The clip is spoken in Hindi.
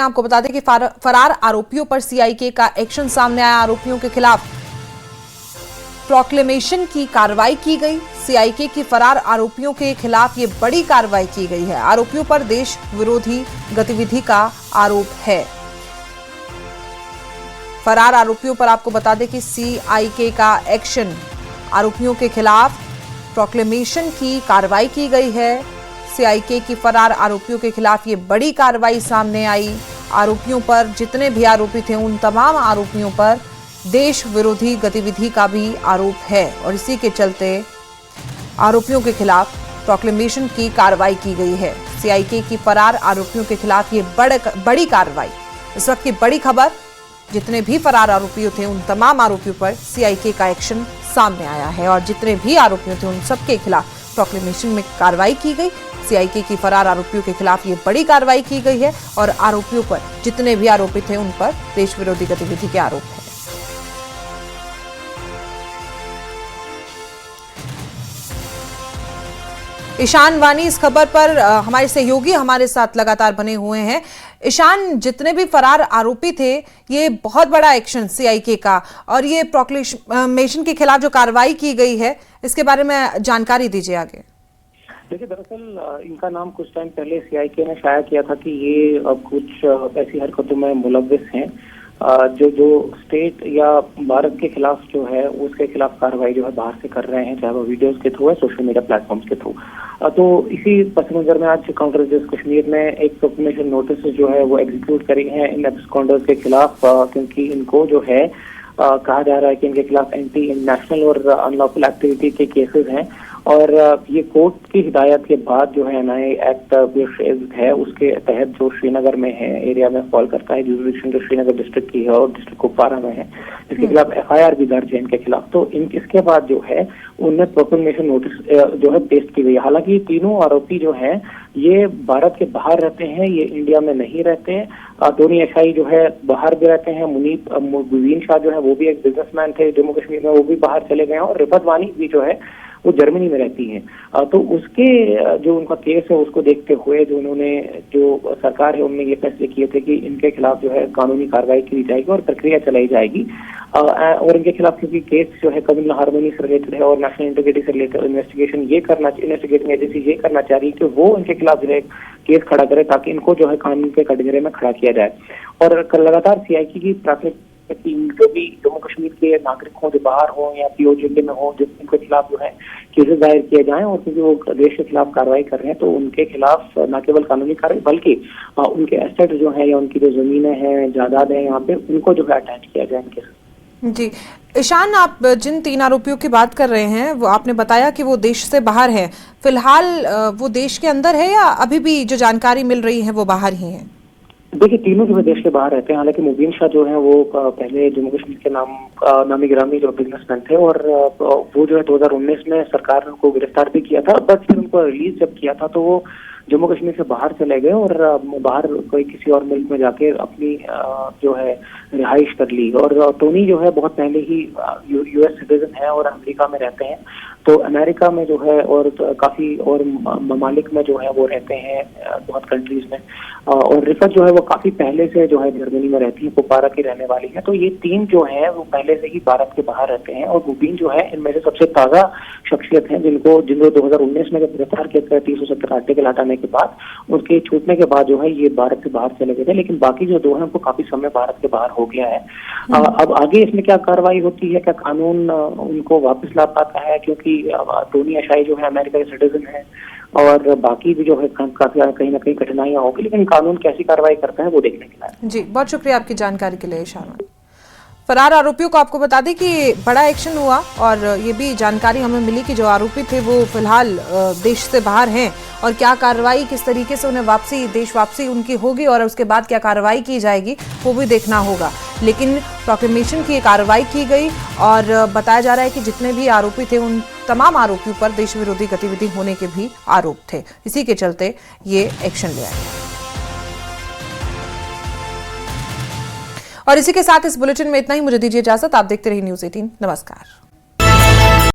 आपको बता दें कि फरार आरोपियों पर सीआईके का एक्शन सामने आया। आरोपियों के खिलाफ प्रोक्लेमेशन की कार्रवाई की गई। सीआईके की फरार आरोपियों के खिलाफ ये बड़ी कार्रवाई की गई है। आरोपियों पर देश विरोधी गतिविधि का आरोप है। फरार आरोपियों पर आपको बता दें कि सीआईके का एक्शन, आरोपियों के खिलाफ प्रोक्लेमेशन की कार्रवाई की गई है। सीआईके की फरार आरोपियों के खिलाफ ये बड़ी कार्रवाई सामने आई। आरोपियों पर, जितने भी आरोपी थे, उन तमाम आरोपियों पर देश विरोधी गतिविधि का भी आरोप है और इसी के चलते आरोपियों के खिलाफ प्रोक्लेमेशन की कार्रवाई की गई है। सीआईके की फरार आरोपियों के खिलाफ ये बड़ी कार्रवाई। इस वक्त की बड़ी खबर, जितने भी फरार आरोपी थे उन तमाम आरोपियों पर सीआईके का एक्शन सामने आया है और जितने भी आरोपी थे उन सबके खिलाफ प्रोक्लेमेशन में कार्रवाई की गई। सीआईके की फरार आरोपियों के खिलाफ ये बड़ी कार्रवाई की गई है और आरोपियों पर, जितने भी आरोपी थे, उन पर देश विरोधी गतिविधि के आरोप है। ईशान वानी इस खबर पर हमारे सहयोगी हमारे साथ लगातार बने हुए हैं। ईशान, जितने भी फरार आरोपी थे, ये बहुत बड़ा एक्शन सीआईके का, और ये प्रोक्लेमेशन के खिलाफ जो कार्रवाई की गई है, इसके बारे में जानकारी दीजिए आगे। देखिए, दरअसल इनका नाम कुछ टाइम पहले सीआईके ने शाया किया था कि ये कुछ ऐसी हरकतों में मुलव्विस हैं जो स्टेट या भारत के खिलाफ जो है उसके खिलाफ कार्रवाई जो है बाहर से कर रहे हैं, चाहे वो वीडियोस के थ्रू है, सोशल मीडिया प्लेटफॉर्म्स के थ्रू। तो इसी पस मंजर में आज काउंटर जज कश्मीर ने एक प्रोक्लेमेशन नोटिस जो है वो एग्जीक्यूट करी है इन एब्सकॉन्डर्स के खिलाफ, क्योंकि इनको जो है कहा जा रहा है कि इनके खिलाफ एंटी नेशनल और अनलॉफुल एक्टिविटी के केसेस हैं और ये कोर्ट की हिदायत के बाद जो है एनआईए एक्ट है उसके तहत जो श्रीनगर में है, एरिया में फॉल करता है, जुरिडिक्शन जो श्रीनगर डिस्ट्रिक्ट की है और डिस्ट्रिक्ट कुपवारा में है, इसके खिलाफ एफआईआर भी दर्ज है इनके खिलाफ। तो इसके बाद जो है उन्हें प्रोक्लेमेशन नोटिस जो है पेश की गई। हालांकि तीनों आरोपी जो है ये भारत के बाहर रहते हैं, ये इंडिया में नहीं रहते हैं। टोनी अशाई जो है बाहर भी रहते हैं, मुबीन शाह जो है वो भी एक बिजनेसमैन थे जम्मू कश्मीर में, वो भी बाहर चले गए हैं, और रिफत वानी भी जो है वो जर्मनी में रहती हैं। तो उसके जो उनका केस है उसको देखते हुए जो सरकार है उनने ये फैसले किए थे कि इनके खिलाफ जो है कानूनी कार्रवाई की जाएगी और प्रक्रिया चलाई जाएगी, और इनके खिलाफ क्योंकि केस जो है कम्युनल हार्मनी से रिलेटेड है और नेशनल इंटीग्रिटी से रिलेटेड इन्वेस्टिगेटिंग एजेंसी ये करना चाह रही है कि वो इनके खिलाफ जो है केस खड़ा करे ताकि इनको जो है कानून के कटघरे में खड़ा किया जाए। और लगातार सीआईके की प्राथमिक जो भी जम्मू कश्मीर के नागरिक हों जो बाहर हों या पीओजे में हों, जिनके खिलाफ जो है केसेस दायर किए जाएं, और क्योंकि वो देश के खिलाफ कार्रवाई कर रहे हैं तो उनके खिलाफ न केवल कानूनी कार्रवाई बल्कि उनके एसेट जो है या उनकी जो जमीनें हैं, जायदाद है यहाँ पे, उनको जो है अटैच किया जाए इनके। जी ईशान, आप जिन 3 आरोपियों की बात कर रहे हैं वो आपने बताया कि वो देश से बाहर हैं, फिलहाल वो देश के अंदर है या अभी भी जो जानकारी मिल रही है वो बाहर ही है? देखिए, तीनों जो देश के बाहर रहते हैं। हालांकि मुबीन शाह जो है वो पहले जम्मू कश्मीर के नामी गिरामी जो बिजनेसमैन थे और वो जो है 2019 में सरकार ने उनको गिरफ्तार भी किया था, बट फिर उनको रिलीज जब किया था तो वो जम्मू कश्मीर से बाहर चले गए और बाहर कोई किसी और मुल्क में जाके अपनी जो है रिहाइश कर ली। और टोनी जो है बहुत पहले ही यूएस सिटीजन है और अमेरिका में रहते हैं, तो अमेरिका में जो है और काफी और ममालिक में जो है वो रहते हैं, बहुत कंट्रीज में। और रिफत जो है वो काफी पहले से जो है जर्मनी में रहती है, कुपवारा की रहने वाली है। तो ये 3 जो है वो पहले से ही भारत के बाहर रहते हैं और मुबीन जो है इनमें से सबसे ताजा शख्सियत है जिनको 2019 में जब गिरफ्तार किया गया 370 आर्टिकल हटाने के बाद, उसके छूटने के बाद जो है ये भारत से बाहर चले गए थे, लेकिन बाकी जो 2 हैं उनको काफी समय भारत के बाहर हो गया है। अब आगे इसमें क्या कार्रवाई होती है, क्या कानून उनको वापस ला पाता है, क्योंकि टोनी अशाई जो है अमेरिका के सिटीजन है और बाकी भी जो है काफी कहीं ना कहीं कठिनाइयां होगी, लेकिन कानून कैसी कार्रवाई करता है वो देखने के लिए। जी, बहुत शुक्रिया आपकी जानकारी के लिए ईशान। फरार आरोपियों को आपको बता दें कि बड़ा एक्शन हुआ और ये भी जानकारी हमें मिली कि जो आरोपी थे वो फिलहाल देश से बाहर हैं और क्या कार्रवाई, किस तरीके से उन्हें देश वापसी उनकी होगी और उसके बाद क्या कार्रवाई की जाएगी वो भी देखना होगा। लेकिन प्रोक्लेमेशन की कार्रवाई की गई और बताया जा रहा है कि जितने भी आरोपी थे उन तमाम आरोपियों पर देश विरोधी गतिविधि होने के भी आरोप थे। इसी के चलते ये एक्शन लिया गया। और इसी के साथ इस बुलेटिन में इतना ही। मुझे दीजिए इजाजत। आप देखते रहिए न्यूज़ 18। नमस्कार।